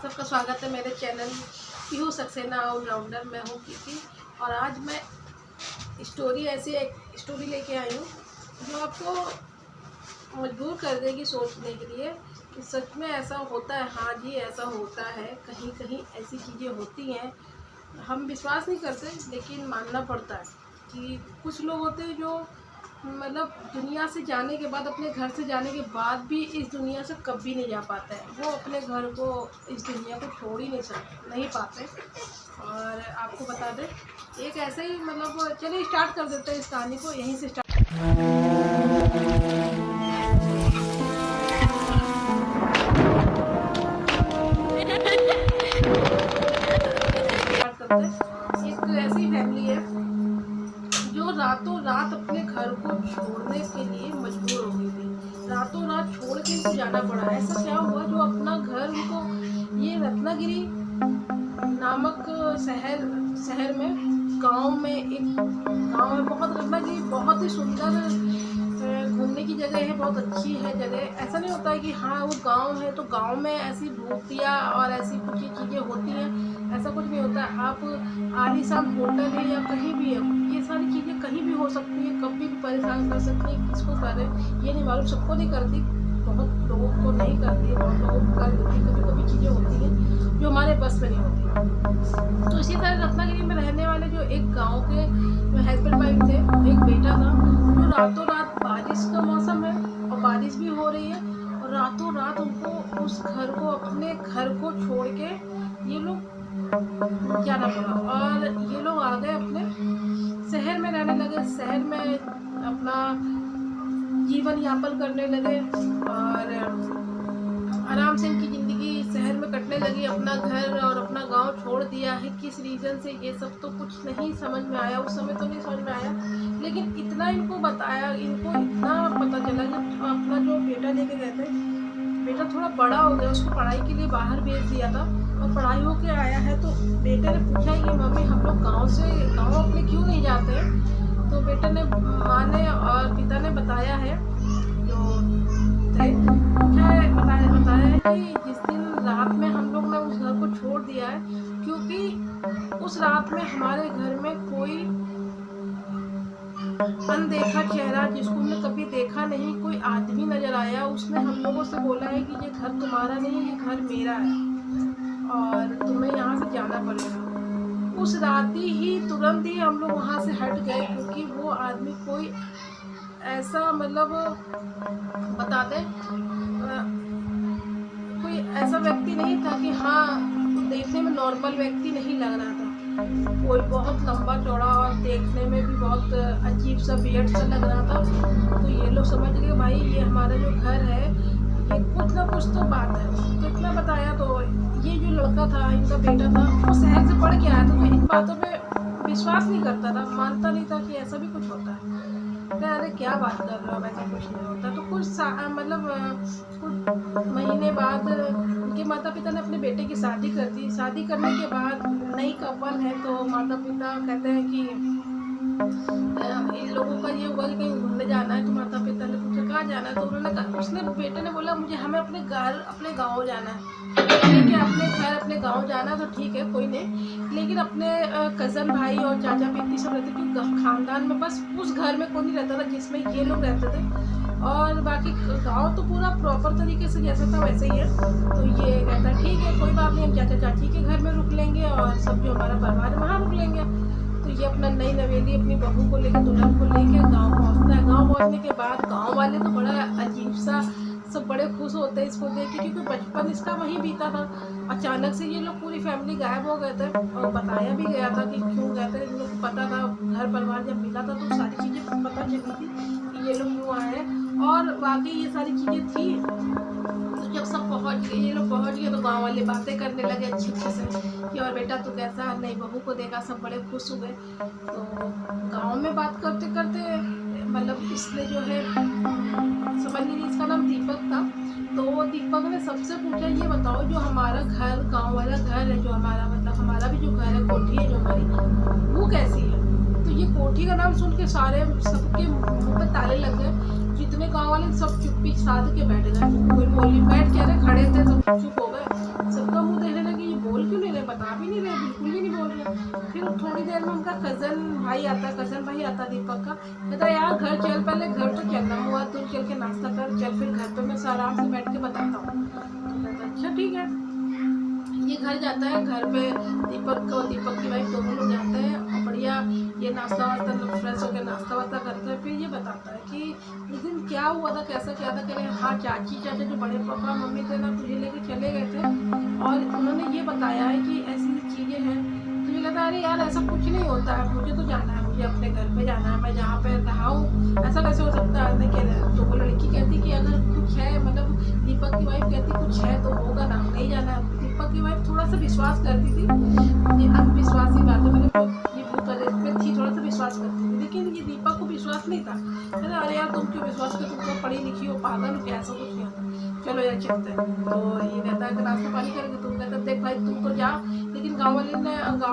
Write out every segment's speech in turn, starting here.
आप सबका स्वागत है मेरे चैनल पीहू सक्सेना ऑलराउंडर। मैं हूँ कीर्ति और आज मैं ऐसी एक स्टोरी लेके आई हूँ जो आपको मजबूर कर देगी सोचने के लिए कि सच में ऐसा होता है। हाँ जी, ऐसा होता है, कहीं कहीं ऐसी चीज़ें होती हैं, हम विश्वास नहीं करते लेकिन मानना पड़ता है कि कुछ लोग होते हैं जो मतलब दुनिया से जाने के बाद, अपने घर से जाने के बाद भी इस दुनिया से कभी नहीं जा पाते हैं। वो अपने घर को, इस दुनिया को छोड़ ही नहीं पाते। और आपको बता दें, एक ऐसे ही मतलब चलिए स्टार्ट कर देते हैं इस कहानी को, यहीं से स्टार्ट करते हैं। एक ऐसी फैमिली है जो रातों रात अपने घर को छोड़ने के लिए मजबूर हो गई थी। रातों रात छोड़ के उनको जाना पड़ा। ऐसा क्या हुआ जो अपना घर उनको, ये रत्नागिरी नामक शहर में, गांव में, एक गांव है बहुत, रत्नागिरी बहुत ही सुंदर घूमने की जगह है, बहुत अच्छी है जगह। ऐसा नहीं होता है कि हाँ वो गांव है तो गांव में ऐसी भूतिया और ऐसी कुछ चीज़ें होती हैं, ऐसा कुछ नहीं होता। आप आलीशान होटल है या कहीं भी है, ये सारी चीज़ें कहीं भी हो सकती है, कभी भी परेशान कर सकती है। किसको करे ये नहीं मालूम, सबको नहीं करती, बहुत लोगों को नहीं करती, बहुत लोगों को कर देती। कभी कभी चीज़ें होती हैं जो हमारे बस में नहीं होती। तो इसी तरह रत्नागिरी में रहने वाले जो एक गाँव के हस्बैंड वाइफ थे, एक बेटा था, जो रातों रात, बारिश का मौसम है और बारिश भी हो रही है, और रातों रात उनको उस घर को, अपने घर को छोड़ के ये लोग जाना पड़ा। और ये लोग आ गए, अपने शहर में रहने लगे, शहर में अपना जीवन यापन करने लगे और आराम से इनकी ज़िंदगी शहर में कटने लगी। अपना घर और अपना गांव छोड़ दिया है। किस रीज़न से, ये सब तो कुछ नहीं समझ में आया, उस समय तो नहीं समझ में आया, लेकिन इतना इनको बताया, इनको इतना पता चला कि अपना जो बेटा लेके गए थे, बेटा थोड़ा बड़ा हो गया, उसको पढ़ाई के लिए बाहर भेज दिया था और पढ़ाई होके आया है। तो बेटे ने पूछा कि मम्मी हम लोग गाँव अपने क्यों नहीं जाते हैं? तो बेटे ने, माँ ने और पिता ने बताया है, जो बताया है कि जिस दिन रात में हम लोग ने उस घर को छोड़ दिया है, क्योंकि उस रात में हमारे घर में कोई अनदेखा चेहरा, जिसको हमने कभी देखा नहीं, कोई आदमी नजर आया। उसने हम लोगों से बोला है कि ये घर तुम्हारा नहीं, ये घर मेरा है और तुम्हें यहाँ से जाना पड़ेगा। उस रात ही तुरंत ही हम लोग वहाँ से हट गए, क्योंकि वो आदमी कोई ऐसा, मतलब बता दें, कोई ऐसा व्यक्ति नहीं था कि हाँ, देखने में नॉर्मल व्यक्ति नहीं लग रहा था। कोई बहुत लंबा चौड़ा और देखने में भी बहुत अजीब सा, वियर्ड सा लग रहा था। तो ये लोग समझ गए भाई ये हमारा जो घर है, ये कुछ ना कुछ तो बात है। तो इतना बताया। तो ये जो लड़का था, इनका बेटा था, वो शहर से पढ़ के आया था, तो इन बातों पे विश्वास नहीं करता था, मानता नहीं था कि ऐसा भी कुछ होता है। अरे क्या बात कर रहे हो, ऐसा कुछ नहीं होता। तो कुछ महीने बाद उनके माता पिता ने अपने बेटे की शादी कर दी। शादी करने के बाद नई कपल है, तो माता पिता कहते हैं कि इन लोगों का ये हुआ कि कहीं घूमने जाना है। तो माता पिता ने पूछा कहाँ जाना है? तो उन्होंने कहा, बेटे ने बोला हमें अपने गाँव जाना है। ठीक है, अपने घर, अपने गाँव जाना तो ठीक है, कोई नहीं, लेकिन अपने कज़न भाई और चाचा पिती सब रहते, क्योंकि खानदान में बस उस घर में कोई नहीं रहता था जिसमें ये लोग रहते थे, और बाकी गांव तो पूरा प्रॉपर तरीके से जैसा था वैसे ही है। तो ये कहता ठीक है, कोई बात नहीं, हम चाचा चाची के घर में रुक लेंगे और सब जो हमारा परिवार है वहाँ रुक लेंगे। तो ये अपना नई नवेली अपनी बहू को लेकर, दुल्हन को लेकर गाँव पहुँचता है। गाँव पहुँचने के बाद गाँव वाले तो बड़ा अजीब सा, सब बड़े खुश होते हैं इसको देख के, क्योंकि बचपन इसका वहीं बीता था। अचानक से ये लोग, पूरी फैमिली गायब हो गए थे, और बताया भी गया था कि क्यों गए थे। इन लोग को पता था, घर परिवार जब मिला था तो सारी चीज़ें पता चली थी कि ये लोग क्यों आए हैं, और वाकई ये सारी चीज़ें थी। तो जब सब पहुंच गए, ये लोग पहुंच गए, तो गांव वाले बातें करने लगे अच्छे से कि और बेटा तू कैसा, नई बहू को देखा, सब बड़े खुश हुए। तो गाँव में बात करते करते, मतलब इसने जो है, समझ लीजिए इसका नाम दीपक था, तो वो दीपक ने सबसे पूछा, ये बताओ जो हमारा घर, गांव वाला घर है जो हमारा, मतलब हमारा भी जो घर है, कोठी है जो हमारी, वो कैसी है? तो ये कोठी का नाम सुन के सबके मुंह पे ताले लग गए। जितने गांव वाले सब चुप्पी साध के बैठ गए, कोई बोली, बैठ के खड़े थे, सब चुप हो गए। सबका मुंह देखने लगे, ये बोल क्यों नहीं रहे, बता भी नहीं रहे, बिल्कुल भी नहीं बोल रहे। फिर थोड़ी देर में उनका कज़न भाई आता दीपक का, कहता यार घर चल, पहले घर तो चलना हुआ, तू चल के नाश्ता कर, चल फिर घर पे मैं आराम से बैठ के बताता हूँ। तो कहता अच्छा ठीक है। ये घर जाता है, घर पे दीपक की वाइफ दोनों लोग जाते हैं और बढ़िया ये नाश्ता वास्ता फ्रेश होकर नाश्ता वास्ता करते हैं। फिर ये बताता है कि उस दिन क्या हुआ था, कैसा क्या था। कह रहे हाँ चाची चाचा जो बड़े पापा मम्मी थे ना, तुझे लेके चले गए थे और उन्होंने ये बताया है कि ऐसी चीज़ें हैं। तो ये कहता अरे यार ऐसा कुछ नहीं होता है, मुझे तो जाना है, मुझे अपने घर पे जाना है, मैं जहाँ पे रहा हूँ, ऐसा कैसे हो सकता है। नहीं कह रहे। तो वो लड़की कहती कि अगर कुछ है, मतलब दीपक की वाइफ कहती कुछ है तो होगा ना, नहीं जाना। दीपक की वाइफ थोड़ा सा विश्वास करती थी, ये अंधविश्वासी बात है, मतलब ये पे थी, थोड़ा सा विश्वास करती थी, लेकिन ये दीपक को विश्वास नहीं था। कहते अरे यार तुम क्यों विश्वास कर, तुम तो पढ़ी लिखी हो, पागल हो क्या, ऐसा कुछ नहीं होता, चलो यार चलते हैं। तो ये कहता है कि नाश्ता पानी करेंगे। तुम कहता देख भाई तुम तो जा, लेकिन गाँव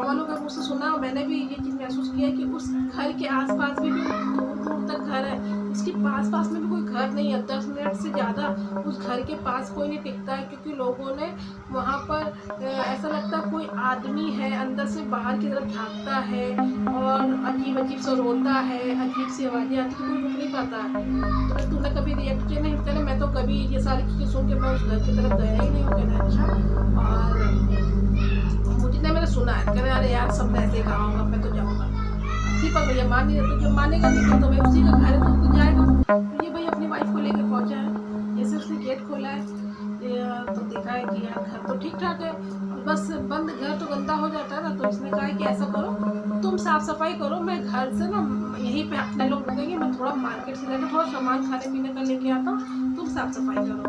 वालों का मुझसे सुना, मैंने भी ये चीज़ महसूस किया कि उस घर के आसपास भी दूर दूर तक घर है, उसके पास में भी कोई घर नहीं है। 10 मिनट से ज़्यादा उस घर के पास कोई नहीं टिकता है, क्योंकि लोगों ने वहाँ पर ऐसा लगता है कोई आदमी है, अंदर से बाहर की तरफ झाँकता है और अजीब अजीब सा रोता है, अजीब सी आवाज़ें आती, कोई रुक नहीं पाता है। तो तुमने कभी रिएक्ट किया नहीं? कहना मैं तो कभी ये सारी चीज़ें सुन के मैं उस घर की तरफ गया ही नहीं हूँ। कहना अच्छा, और मुझे मैंने सुना है। कह रहे अरे यार सबने ऐसे ही कहा होगा, मैं तो जाऊँगा। दीपक भैया मान नहीं रहे, तो जो मानेगा नहीं तो भाई उसी का घर है तो जाएगा। तो ये भाई अपनी वाइफ को लेकर पहुंचा है, जैसे उसने गेट खोला है तो देखा है कि यार घर तो ठीक ठाक है, बस बंद घर तो गंदा हो जाता है ना। तो इसने कहा कि ऐसा करो तुम साफ सफाई करो, मैं घर से ना यहीं पे अपने लोग रुकेंगे, मैं थोड़ा मार्केट से लेकर थोड़ा सामान खाने पीने का लेके आता हूँ, तुम साफ सफाई करो।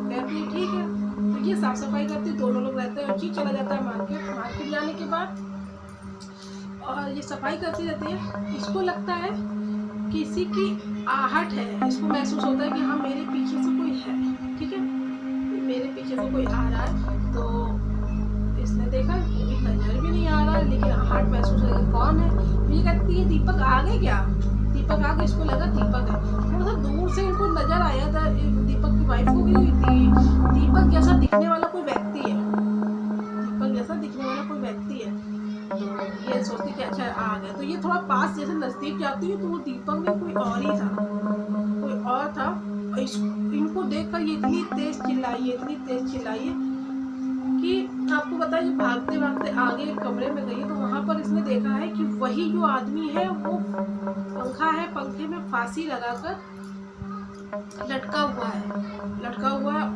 कहती है ठीक है। तो ये साफ सफाई करती, दोनों लोग रहते हैं, चीज चला जाता है मार्केट जाने के बाद, और ये सफाई करती रहती है। इसको लगता है किसी की आहट है, इसको महसूस होता है कि हाँ मेरे पीछे से कोई है, ठीक है, मेरे पीछे से कोई आ रहा है। तो इसने देखा कोई नजर भी नहीं आ रहा है, लेकिन आहट महसूस हो रही है, कौन है। तो ये कहती है दीपक आगे क्या, दीपक आगे। इसको लगा दीपक है, थोड़ा सा दूर से इनको नजर आया था दीपक की वाइफ को कि दीपक जैसा दिखने वाला कोई व्यक्ति है, दीपक जैसा दिखने वाला कोई व्यक्ति है। तो ये सोचती कि अच्छा आ गया। तो ये थोड़ा पास जैसे नजदीक जाती है तो वो दीपक में कोई और ही था, कोई और था। और इनको देखकर ये इतनी तेज चिल्लाई कि आपको पता है, भागते भागते आगे एक कमरे में गई तो वहां पर इसने देखा है कि वही जो आदमी है वो पंखा है, पंखे में फांसी लगाकर लटका हुआ है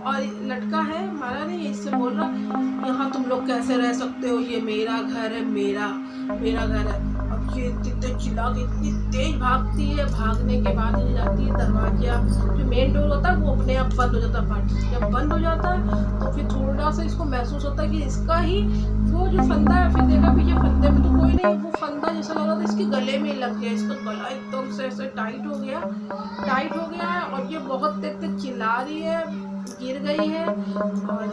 और लटका है, मारा नहीं, इससे बोल रहा यहाँ तुम लोग कैसे रह सकते हो, ये मेरा घर है, मेरा घर है। अब ये इतने चिल्ला के इतनी तेज भागती है, भागने के बाद ये जाती है दरवाजा, जो मेन डोर होता है वो अपने आप बंद हो जाता है। जब बंद हो जाता है तो फिर थोड़ा सा इसको महसूस होता है कि इसका ही वो जो फंदा है, फिर देखा पीछे फंदे में तो कोई नहीं, वो फंदा जैसा लग रहा था इसके गले में लग गया, इसका गला एकदम से ऐसे टाइट हो गया है और ये बहुत तेज चिल्ला रही है, गिर गई है। और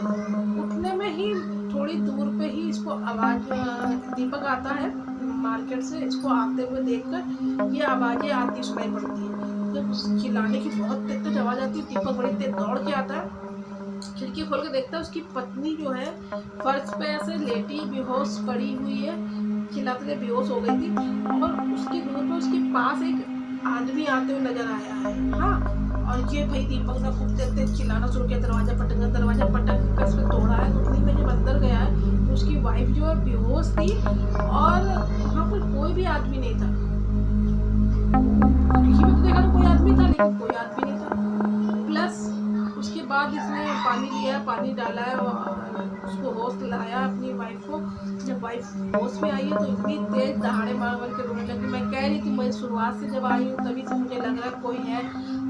उठने में ही थोड़ी दूर पे ही इसको आवाज, दीपक आता है मार्केट से, इसको आते हुए देखकर ये आवाजें आती सुनाई पड़ती है। जब चिल्लाने की बहुत तेज आवाज आती है, दीपक बड़ी तेज दौड़ के आता है, खिड़की खोल के देखता है उसकी पत्नी जो है फर्श पे ऐसे लेटी बेहोश पड़ी हुई है, चिल्लाते बेहोश हो गई थी। और उसकी दूर पे उसके पास एक आदमी आते हुए नजर आया है। हाँ, और ये भाई दीपक ने खूब तेज चिल्लाना शुरू किया, दरवाजा पटक कर उसमें तोड़ा है। तो में जब अंदर गया है तो उसकी वाइफ जो है बेहोश थी और वहाँ पर कोई भी आदमी नहीं था। खिड़की में तो देखा तो कोई आदमी था, लेकिन कोई आदमी नहीं था। प्लस उसके बाद इसने पानी लिया, पानी डाला है और उसको होश दिलाया अपनी वाइफ को। जब वाइफ होश में आई है तो इतनी तेज दहाड़े मार के रोने लगी। मैं कह रही थी, मैं शुरुआत से जब आई हूँ तभी से मुझे लग रहा कोई है,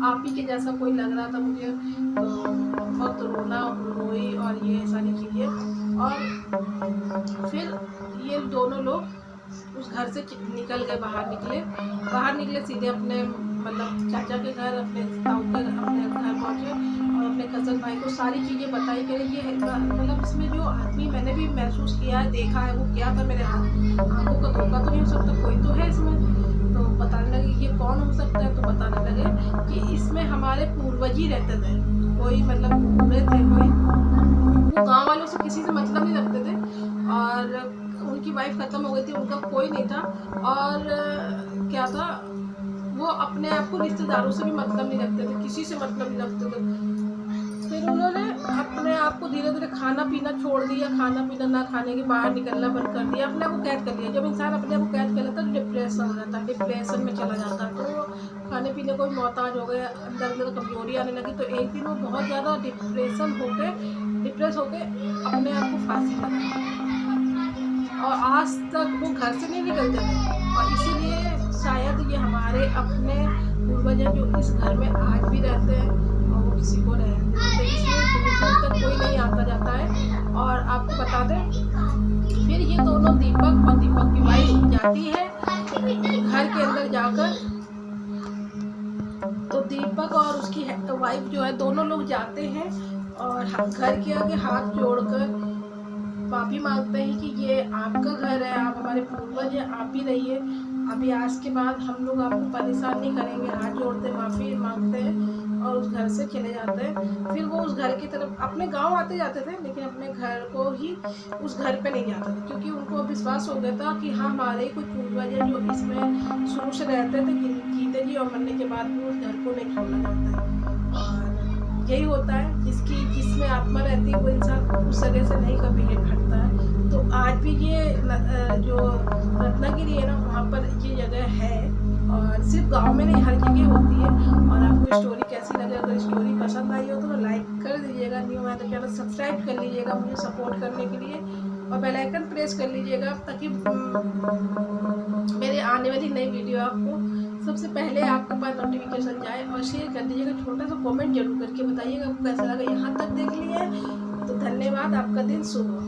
आप ही के जैसा कोई लग रहा था मुझे। तो बहुत रोई और ये सारी चीज़ें। और फिर ये दोनों लोग उस घर से निकल गए, बाहर निकले सीधे अपने मतलब चाचा के घर, अपने ताऊ के अपने घर पहुँचे और अपने कज़न भाई को सारी चीज़ें बताई। कि ये मतलब इसमें जो आदमी मैंने भी महसूस किया है, देखा है, वो क्या था, मेरे आंखों का धोखा तो नहीं हो सकता, कोई तो है इसमें। तो बताने लगे ये कौन हो सकता है, तो बताने लगे कि इसमें हमारे पूर्वज ही रहते थे। कोई मतलब बूढ़े थे, कोई वो गांव वालों से किसी से मतलब नहीं रखते थे, और उनकी वाइफ ख़त्म हो गई थी, उनका कोई नहीं था। और क्या था, वो अपने आप को रिश्तेदारों से भी मतलब नहीं रखते थे, किसी से मतलब नहीं रखते थे। फिर उन्होंने अपने आप को धीरे धीरे खाना पीना छोड़ दिया, खाना पीना ना खाने के, बाहर निकलना बंद कर दिया, अपने आप को कैद कर लिया। जब इंसान अपने आप को कैद कर लेता है तो डिप्रेशन हो जाता है, डिप्रेशन में चला जाता है, तो खाने पीने को भी मोहताज हो गए, अंदर अंदर कमजोरी आने लगी। तो एक दिन वो बहुत ज़्यादा डिप्रेस होके अपने आप को फांसी लगा, और आज तक वो घर से नहीं निकलते थे। और इसीलिए शायद ये हमारे अपने पूर्वज जो इस घर में आज भी रहते हैं, और वो किसी को रहने नहीं देते, इसलिए दूर दूर तक कोई नहीं आता जाता है। और आपको बता दें, फिर ये दोनों दीपक और दीपक की वाइफ जाती है घर के अंदर जाकर, तो दीपक और उसकी वाइफ जो है दोनों लोग जाते हैं और घर के आगे हाथ जोड़कर माफ़ी मांगते हैं कि ये आपका घर है, आप हमारे पूर्वज हैं, आप ही रहिए, अभी आज के बाद हम लोग आपको परेशान नहीं करेंगे। हाथ जोड़ते माफ़ी मांगते हैं और उस घर से चले जाते हैं। फिर वो उस घर की तरफ, अपने गांव आते जाते थे लेकिन अपने घर को ही, उस घर पे नहीं जाते थे, क्योंकि उनको विश्वास हो गया था कि हाँ हमारे कुछ पूर्वज हैं जो इसमें शुरू से रहते थे, जीते जी और मरने के बाद भी उस घर को नहीं छोड़ना चाहता है। और यही होता है, जिसमें आत्मा रहती है वो इंसान उस जगह से नहीं कभी हटता है। तो आज भी ये जो रत्नागिरी है ना, वहाँ पर ये जगह है, और सिर्फ गांव में नहीं हर जगह होती है। और आपको स्टोरी कैसी लगे, अगर स्टोरी पसंद आई हो तो लाइक कर दीजिएगा, न्यू है तो चैनल सब्सक्राइब कर लीजिएगा मुझे सपोर्ट करने के लिए, और बेल आइकन प्रेस कर लीजिएगा ताकि मेरे आने वाली नई वीडियो आपको सबसे पहले आपके पास नोटिफिकेशन जाए। और शेयर कर दीजिएगा, छोटा सा कमेंट जरूर करके बताइएगा आपको कैसा लगा। यहाँ तक देख लिए तो धन्यवाद, आपका दिन शुभ हो।